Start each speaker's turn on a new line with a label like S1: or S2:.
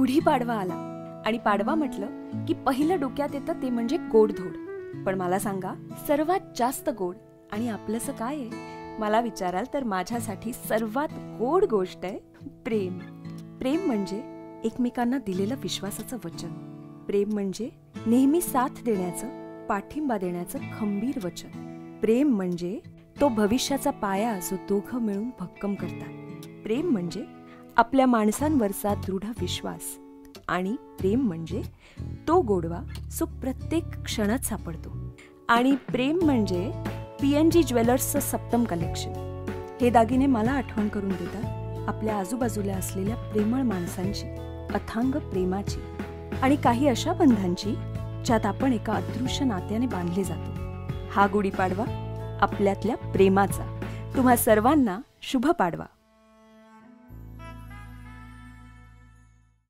S1: गुढीपाडवा आला आणि पाडवा म्हटलं की पहिलं डोक्यात येतं ते म्हणजे गोडधोड. पण मला सांगा, सर्वात जास्त गोड आणि आपलंसं काय आहे? मला विचाराल तर माझ्यासाठी सर्वात गोड गोष्ट आहे प्रेम. प्रेम म्हणजे एकमेकांना दिलेलं विश्वासाचं वचन. प्रेम म्हणजे नेहमी साथ देण्याचं, पाठिंबा देण्याचं खंबीर वचन. प्रेम म्हणजे तो भविष्याचा पाया जो दोघं मिळून भक्कम करतात. प्रेम म्हणजे आपल्या माणसांवरचा दृढ विश्वास. आणि प्रेम म्हणजे तो गोडवा जो प्रत्येक क्षणात सापडतो. आणि प्रेम म्हणजे PNG ज्वेलर्सचं सप्तम कलेक्शन. हे दागिने मला आठवण करून देतात आपल्या आजूबाजूला असलेल्या प्रेमळ माणसांची, अथांग प्रेमाची आणि काही अशा बंधांची ज्यात आपण एका अदृश्य नात्याने बांधले जातो. हा गुढीपाडवा आपल्यातल्या प्रेमाचा. तुम्हा सर्वांना शुभ पाडवा.